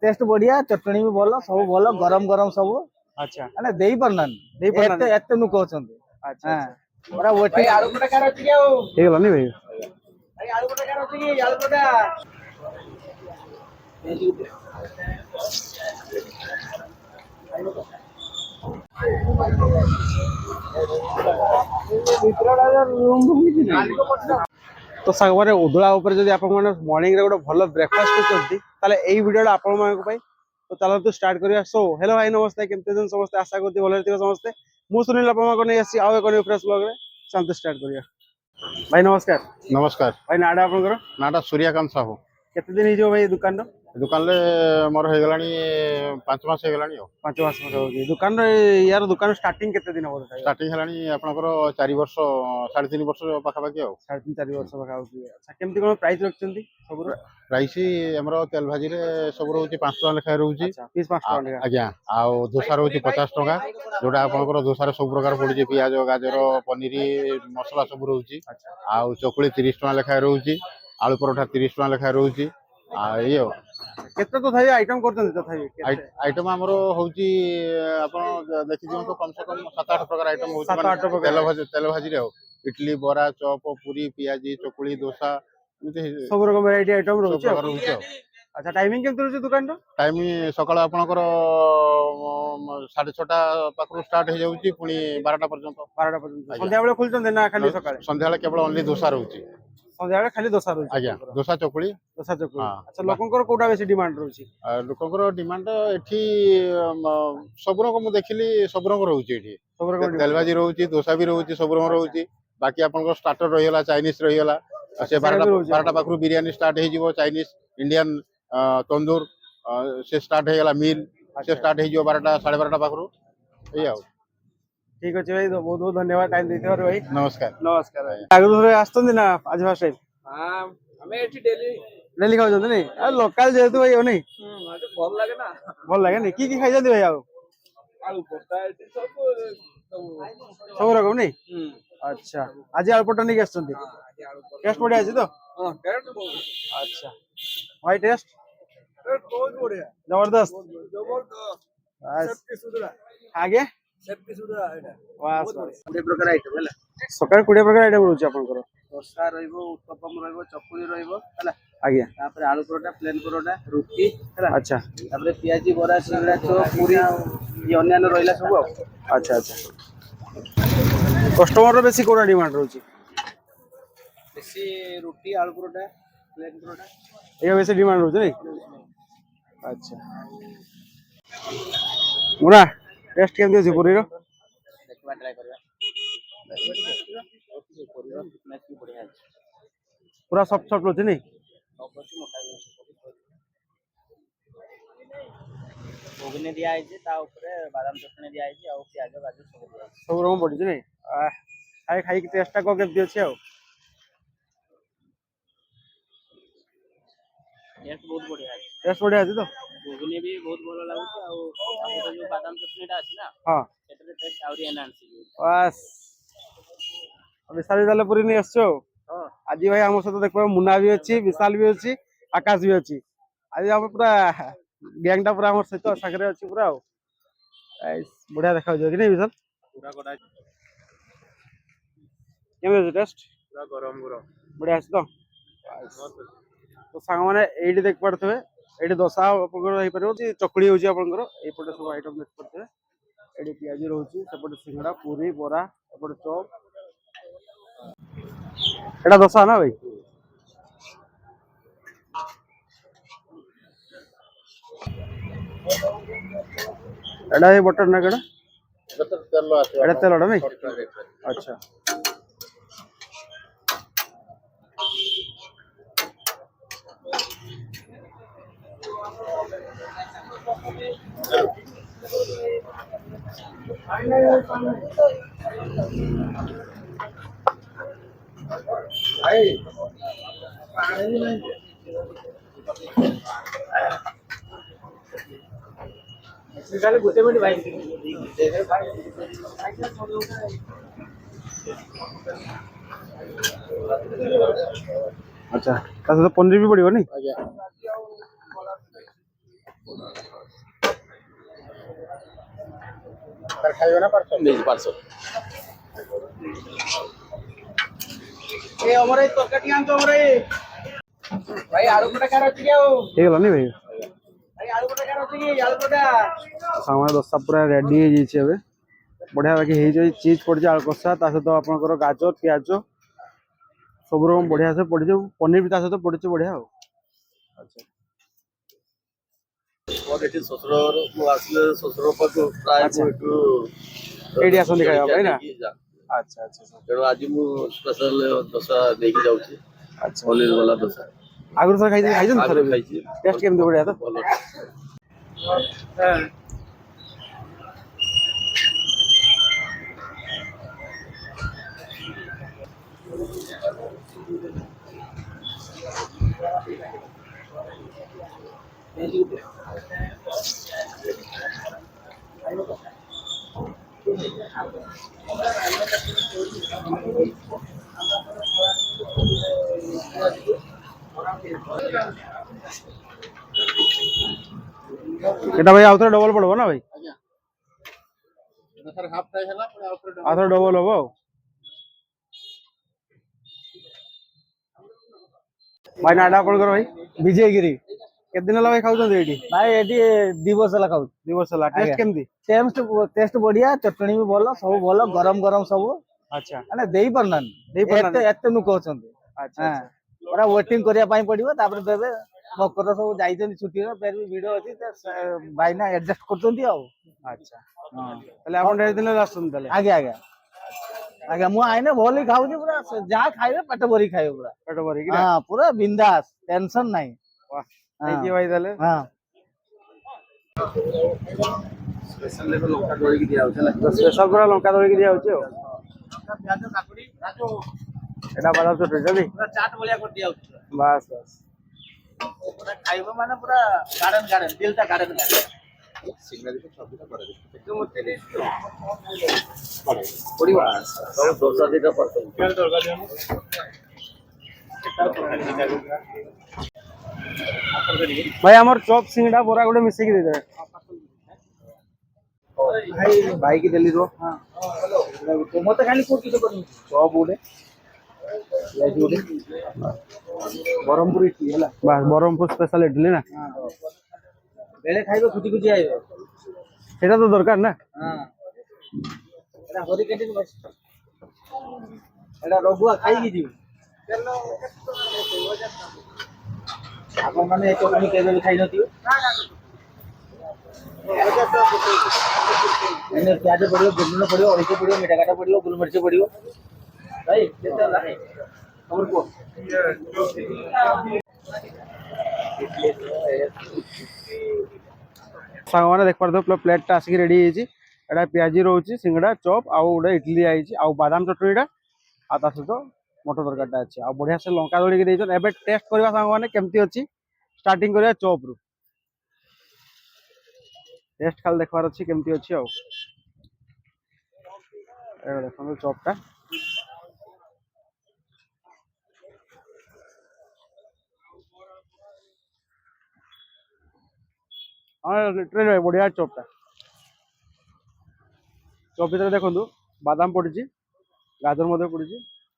Test बढ़िया चटनी भी भल सब भल गरम गरम सब अच्छा माने देई परनान एते नु कहउछन अच्छा हां बड़ा वेटिंग आलू पटा कार अछि के ठीक है नहीं भाई भाई आलू पटा कार अछि के आलू पटा तो सांग माने उदला ऊपर जदी आपन माने मॉर्निंग रे गोटे भलो ब्रेकफास्ट करछंती ताले एई वीडियोटा आपन मानको पई तो चलो तो स्टार्ट करिया। सो हेलो भाई नमस्ते केमते दिन समस्त आशा करती भलो रहथिबो समस्त मु सुनील आपन मानको नै आसी आउ एक फ्रेश ब्लॉग रे शांति स्टार्ट करिया। भाई नमस्कार। नमस्कार भाई नाडा आपनकर नाटा सूर्यकांत साहू केते दिन हिजो भाई दुकान रो दुकान रे मोर हे गलानी 5 मास हे गलानी 5 मास हो दुकान रे यार दुकान स्टार्टिंग केते दिन हो स्टार्टिंग हलानी आपनकर 4 वर्ष 3.5 वर्ष पाखा पाखी 3.5 वर्ष पाखा होची। अच्छा केमती कोन प्राइस रखचंती सब रो प्राइस हमरो तेल भाजी रे सब रहउची 5 टका लेखा रहउची। अच्छा पीस 5 टका आज्ञा आ दोसा रहउची 50 टका जोडा आपनकर दोसा रे सब प्रकार पडुची पियाज गाजर पनीर मसला सब रहउची। आ चकुली 30 टका लेखा रहउची आलू परोठा 30 टका लेखा रहउची आ यो केते तो थाई आइटम करचंती तो थाई आइटम हमरो होउची आपण देखि दियो तो कम से कम 7-8 प्रकार आइटम होउची तेल भाजी रे इडली बरा चॉप पूरी पियाजी चकुली डोसा सब रकम वैरायटी आइटम रहउची। अच्छा टाइमिंग केमते रहउची दुकान रो टाइम सकाळ आपनकर 6:30 पाखरु स्टार्ट हे जाउची पुनी 12टा पर्यंत संध्या बेले खुलचंती ना खाली सकाळे संध्या बेले केवल ओनली डोसा रहउची संध्या बेले खाली दोसा रहउची। आज्ञा दोसा चकुली अच्छा लोकंकर कोटा बेसी डिमांड रहउची लोकंकर डिमांड एठी सब रकम मु देखिली सब रकम रहउची एठी तेल भाजी रहउची डोसा भी रहउची सब रकम रहउची बाकी आपनकर स्टार्टर रहिला चाइनीज रहिला से 12टा पाखरु बिरयानी स्टार्ट हे जिवो चाइनीज इंडियन तंदूर से स्टार्ट हे गला मील से स्टार्ट हे जिवो 12टा 12:30 पाखरु ए आउ ठीक अछि भाई बहुत बहुत धन्यवाद टाइम देथिबार भाई नमस्कार नमस्कार आगु धरे आस्तंदी ना आज फास्ट टाइम हां हमें एठी डेली खाउ जंदी नै आ लोकल जेतु भाई हो नै भल लागे ना भल लागे नै की खाइ जंदी भाई आउ आलू पटा सब रकम नै अच्छा आज आलू पटा नै आस्तंदी टेस्ट बढ़िया अछि तो हां टेस्ट बहुत अच्छा भाई टेस्ट बहुत बढ़िया जबरदस्त जबरदस्त सेफ्टी सुधरा आगे सेफ्टी सुधरा एटा वाह बड़े प्रकार आइटम हैला सकाळ 20 प्रकार आइटम रहउची आपनकर डोसा रहइबो उत्तपम रहइबो चकुली रहइबो हैला आगे तापर आलू परोटा प्लेन परोटा रुटी हैला अच्छा तापर पियाजी बरा सिंगड़ा चप पूरी ये अन्यान्य रहइला सब अच्छा अच्छा कस्टमर रो बेसी कोना डिमांड रहउची बेसी रुटी आलू परोटा प्लेन परोटा ये वैसे डिमांड रहउची नै अच्छा मुना टेस्ट केम दियो पूरी रो देखबा ट्राई करबा बढ़िया पूरा सॉफ्ट सॉफ्ट होची नै ओगने दिया है ता ऊपर बादाम चटनी दिया है और प्याज गाजर सब रकम पड़ी नै खाई खाई टेस्ट टा को केम दियो छै टेस्ट बहुत बढ़िया है टेस्ट बढ़िया अछि तो ओगने भी बहुत भलो लागुची और जो बादाम चटनी ता अछि ना हां एतरे टेस्ट आउरी एनहांस बस विशाल जाले पूरी नै आछो हां आज भाई हम सहित देखबो मुन्ना भी अछि विशाल भी अछि आकाश भी अछि आज हम पूरा गैंग टा पूरा हमर सहित सागरे अछि पूरा बढ़िया देखा जो कि नै विशाल पूरा कोडा केम टेस्ट पूरा गरम गरम बढ़िया अछि तो सांग माने एडी देख पड़थबे एडी दोसा आपनकर होई परबो कि चकड़ी होची आपनकर ए पटे सब आइटम देख पड़थबे एडी पियाजी रहउची सेपटे सिंगड़ा पूरी बोरा एपटे चॉप एटा दोसा ना भाई एटा ए बटर ना केडा एटा तेल नै अच्छा निकाले गुटे मिनट भाई अच्छा तो पनीर भी पड़िबो नै ତାର ଖାଇବେ ନା ପାର୍ସଲ ନେଇଛି ପାର୍ସଲ। ଏ ଆମର ଏଇ ତରକାରୀ ଆଣିଛ ଆମର ଏଇ ଭାଇ ଆଳୁ ପଟା କାର ଅଛି କି ଆଉ ହେଇଗଲାନି ଭାଇ ଭାଇ ଆଳୁ ପଟା କାର ଅଛି କି ଆଳୁ ପଟା ସାଙ୍ଗମାନେ ଦୋସା ପୁରା ରେଡି ହେଇଯାଇଛି ଏବେ ବଢିଆ ବାକି ହେଇଯାଇଛି ଚିଜ ପଡିଛି ଆଳୁ କଷା ତା ସହିତ ଆପଣଙ୍କର ଗାଜର ପିଆଜ ସବୁ ରକମ ବଢିଆ ସେ ପଡିଛି ପନିର ବି ତା ସହିତ ପଡିଛି ବଢିଆ ଆଉ ଆଚ୍ଛା ମୋର ଏଠି ଶ୍ୱଶୁର ମୁଁ ଆସିଲେ ଶ୍ୱଶୁର ପାଖକୁ ପ୍ରାୟ ଆଚ୍ଛା। ମୁଁ ଏଠୁ ଏଇଠି ଆସନ୍ତି ଖାଇବା ପାଇଁ ନା ନେଇକି ଯାଏ। ଆଚ୍ଛା ଆଚ୍ଛା ତେଣୁ ଆଜି ମୁଁ ସ୍ପେଶାଲ ଦୋସା ଦେଇକି ଯାଉଛି ଆଚ୍ଛା ପନିର ବାଲା ଦୋସା। ଆଗରୁ ଥରେ ଖାଇଛନ୍ତି ଥରେ ଆଗରୁ ବି ଖାଇଛି ଟେଷ୍ଟ କେମିତି ବଢିଆ ତ ଭଲ। এটা ভাই আউথরে ডবল পড়বো না ভাই ଆଜ୍ଞା ସାର୍ ହାଫ୍ ଫ୍ରାଏ ହେଲା ପୁଣି ଆଉଥରେ ଡବଲ ହବ ଆଉ ଭାଇ ନାଟା ଆପଣଙ୍କର ଭାଇ ବିଜୟ ଗିରି କେତେ ଦିନ ହେଲା ଭାଇ ଖାଉଛନ୍ତି ଏଇଠି ଭାଇ ଏଠି 2 ବର୍ଷ ହେଲା ଖାଉଛି 2 ବର୍ଷ ହେଲା ଟେଷ୍ଟ କେମିତି ଟେଷ୍ଟ ବଢିଆ ଚଟଣି ବି ଭଲ ସବୁ ଭଲ ଗରମ ଗରମ ସବୁ ଆଚ୍ଛା ମାନେ ଦେଇ ପାରୁନାହାନ୍ତି ଏତେ ଲୋକ ଅଛନ୍ତି ଆଚ୍ଛା ହଁ ପୁରା ୱେଟିଂ କରିବା ପାଇଁ ପଡିବ ତାପରେ ଦେବେ ମକର ସବୁ ଯାଇଛନ୍ତି ଛୁଟିରେ ଫେର ବି ଭିଡ ଅଛି ଭାଇନା ଆଡଜଷ୍ଟ କରୁଛନ୍ତି ଆଉ ଆଚ୍ଛା ତାହେଲେ ଆପଣ ଢେର ଦିନ ହେଲା ଆସୁଛନ୍ତି ତାହେଲେ ଆଜ୍ଞା ଆଜ୍ଞା ଆଜ୍ଞା ମୁଁ ଆଇନେ ଭଲ ହିଁ ଖାଉଛି ପୁରା ଯାହା ଖାଇବେ ପେଟ ଭରି ଖାଇବେ ପୁରା ପେଟ ଭରିକି ନା ହଁ ପୁରା ବିନ୍ଦାସ ଟେନସନ ନାହିଁ ବାହ ଥ୍ୟାଙ୍କ ୟୁ ଭାଇ ତାହେଲେ ହଁ ସ୍ପେଶାଲ ଲଙ୍କା ଦଳିକି ଦିଆହଉଛି ହେଲା। ସ୍ପେଶାଲ ପୁରା ଲଙ୍କା ଦଳିକି ଦିଆହଉଛି ଆଉ ଏଟା ବାଦାମ ଚଟଣି ନାଇଁ ପୁରା ଚାଟ ଭଳିଆ କରି ଦିଆହଉଛି ବାସ୍ ବାସ୍ ପୁରା ଖାଇବ ମାନେ ପୁରା ଗାର୍ଡେନ ଦିଲଟା ଗାର୍ଡେନ ଦୋସା ଦିଟା ପାର୍ସଲ। ଭାଇ ଆମର ଚପ୍ ସିଙ୍ଗଡା ବରା ଗୋଟେ ମିଶେଇକି ଦେଇଦେବେ ଭାଇ କି ଦେଲି ରୁହ ମତେ ଖାଲି କୋଉ କିଛି କରିନି ଚପ୍ ଗୋଟେ ବ୍ରହ୍ମପୁର ଇଟଲି ହେଲା ବାସ୍ ବ୍ରହ୍ମପୁର ସ୍ପେଶାଲ ଇଡଲି ନା ବେଳେ ଖାଇବ ଖୁଟି ଖୁଟି ଆଇବ ସେଟା ତ ଦରକାର ନା ହଁ ଏଟା ହରି କ୍ୟାଣ୍ଟିନ ବସ ଏଟା ରଘୁଆ ଖାଇକି ଯିବୁ ଆପଣ ମାନେ ଏ ଚଟଣି କେବେ ବି ଖାଇନଥିବେ ପିଆଜ ପଡିବ ବେଲୁନ ପଡିବ ଅଳିଚ ପଡିବ ମିଠା କାଠ ପଡିବ ଗୋଲମରିଚ ପଡିବ ଭାଇ କେତେ ହେଲା ତମର କୁହ ସାଙ୍ଗମାନେ ଦେଖିପାରୁଥିବେ ପୁରା ପ୍ଲେଟଟା ଆସିକି ରେଡି ହେଇଯାଇଛି ଏଟା ପିଆଜି ରହୁଛି ସିଙ୍ଗଡା ଚପ୍ ଆଉ ଗୋଟେ ଇଡଲି ଆଇଛି ଆଉ ବାଦାମ ଚଟଣିଟା ଆଉ ତା ସହିତ ମଟର ତରକାରୀଟା ଅଛି ଆଉ ବଢିଆ ସେ ଲଙ୍କା ଦଳିକି ଦେଇଛନ୍ତି ଏବେ ଟେଷ୍ଟ କରିବା ସାଙ୍ଗମାନେ କେମିତି ଅଛି ଷ୍ଟାର୍ଟିଂ କରିବା ଚପ୍ ରୁ ଟେଷ୍ଟ ଖାଲି ଦେଖିବାର ଅଛି କେମିତି ଅଛି ଆଉ ଏଇଟା ଦେଖନ୍ତୁ ଚପ୍ ଟା ହଁ ଲିଟରାଲି ବଢିଆ ଚପ୍ ଟା ଚପ୍ ଭିତରେ ଦେଖନ୍ତୁ ବାଦାମ ପଡିଛି ଗାଜର ମଧ୍ୟ ପଡିଛି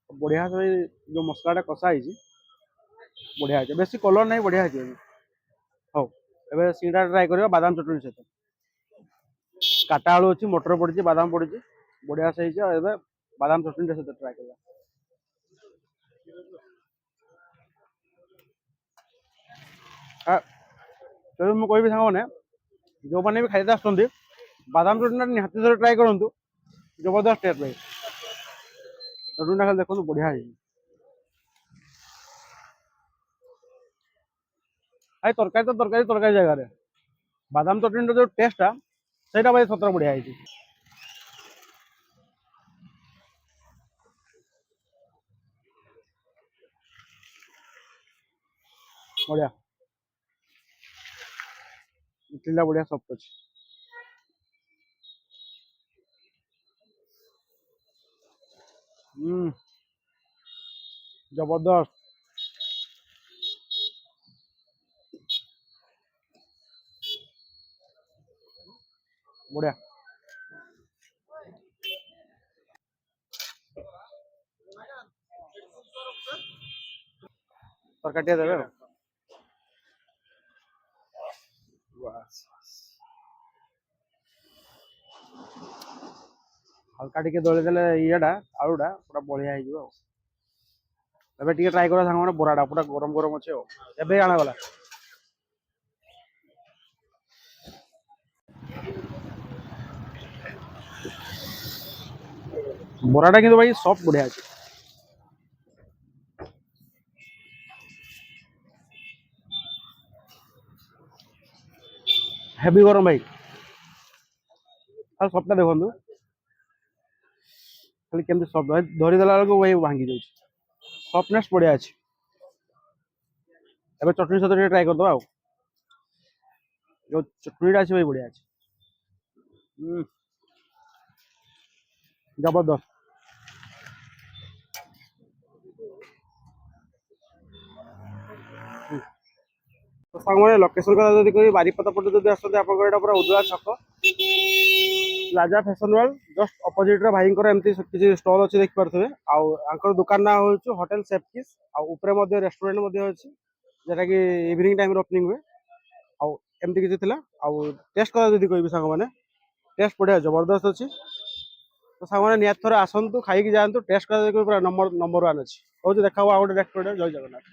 ବଢିଆ ସେ ଯୋଉ ମସଲାଟା କଷା ହେଇଛି ବଢିଆ ହେଇଛି ବେଶୀ କଲର ନାହିଁ ବଢିଆ ହେଇଛି ହଉ ଏବେ ସିଙ୍ଗଡା ଟ୍ରାଏ କରିବା ବାଦାମ ଚଟଣି ସହିତ କାଟା ଆଳୁ ଅଛି ମଟର ପଡିଛି ବାଦାମ ପଡିଛି ବଢିଆ ସେ ହେଇଛି ଆଉ ଏବେ ବାଦାମ ଚଟଣି ସହିତ ଟ୍ରାଏ କରିବା ତେବେ ମୁଁ କହିବି ସାଙ୍ଗମାନେ ଯୋଉମାନେ ବି ଖାଇତେ ଆସୁଛନ୍ତି ବାଦାମ ଚଟଣିଟା ନିହାତି ଥରେ ଟ୍ରାଏ କରନ୍ତୁ ଜବରଦସ୍ତ ଟେଷ୍ଟ ଭାଇ ଚଟଣିଟା ଖାଲି ଦେଖନ୍ତୁ ବଢିଆ ହେଇଛି ଭାଇ ତରକାରୀ ତ ତରକାରୀ ଜାଗାରେ ବାଦାମ ଚଟଣିର ଯୋଉ ଟେଷ୍ଟଟା ସେଇଟା ଭାଇ ସତରେ ବଢିଆ ହେଇଛି ବଢିଆ ଇଡଲିଟା ବଢିଆ ସଫ୍ଟ ଅଛି ଜବରଦସ୍ତ ବଢିଆ। ତରକାରୀ ଟିକେ ଦେବେ ଆଉ। ହାଲକା ଟିକେ ଦଳି ଦେଲେ ଇଏଟା ଆଳୁଟା ପୁରା ବଢିଆ ହେଇଯିବ ଆଉ। ଏବେ ଟିକେ ଟ୍ରାଏ କରିବା ସାଙ୍ଗମାନେ ବରାଟା ପୁରା ଗରମ ଗରମ ଅଛି ଆଉ। ଏବେ ଆଣାଗଲା। ବରାଟା କିନ୍ତୁ ଭାଇ ସଫ୍ଟ ବଢିଆ ଅଛି। ହେଭି ଗରମ ଭାଇ। ଆଉ ସଫ୍ଟଟା ଦେଖନ୍ତୁ ଖାଲି କେମିତି ସଫ୍ଟ ଭାଇ ଧରିଦେଲା ବେଳକୁ ଭାଇ ଭାଙ୍ଗି ଯାଉଛି। ସଫ୍ଟନେସ୍ ବଢିଆ ଅଛି। ଏବେ ଚଟଣି ସହିତ ଟିକେ ଟ୍ରାଏ କରିଦବା ଆଉ। ଯୋଉ ଚଟଣିଟା ଅଛି ଭାଇ ବଢିଆ ଅଛି। ଜବରଦସ୍ତ। ତ ସାଙ୍ଗମାନେ ଲୋକେସନ କଥା ଯଦି କହିବି ବାରିପଦା ପଟେ ଯଦି ଆସନ୍ତି ଆପଣଙ୍କର ଏଇଟା ପୁରା ଉଦଳା ଛକ ପ୍ଲାଜା ଫ୍ୟାସନ ୱାର୍ଲ୍ଡ ଜଷ୍ଟ ଅପୋଜିଟରେ ଭାଇଙ୍କର ଏମିତି କିଛି ଷ୍ଟଲ୍ ଅଛି ଦେଖିପାରୁଥିବେ। ଆଉ ଆଙ୍କର ଦୋକାନ ନାଁ ହେଉଛି ହୋଟେଲ ସେଫକିସ୍। ଆଉ ଉପରେ ମଧ୍ୟ ରେଷ୍ଟୁରାଣ୍ଟ ମଧ୍ୟ ଅଛି ଯେଉଁଟାକି ଇଭିନିଂ ଟାଇମରେ ଓପନିଂ ହୁଏ। ଆଉ ଏମିତି କିଛି ଥିଲା। ଆଉ ଟେଷ୍ଟ କଥା ଯଦି କହିବି ସାଙ୍ଗମାନେ ଟେଷ୍ଟ ବଢ଼ିଆ ଜବରଦସ୍ତ ଅଛି। ତ ସାଙ୍ଗମାନେ ନିହାତି ଥରେ ଆସନ୍ତୁ ଖାଇକି ଯାଆନ୍ତୁ। ଟେଷ୍ଟ କଥା ଯଦି କହିବି ପୁରା ନମ୍ବର ୱାନ୍ ଅଛି। ହଉଛି ଦେଖା ହବ ଆଉ ଗୋଟେ ରେଷ୍ଟୁରାଣ୍ଟ। ଜୟ ଜଗନ୍ନାଥ।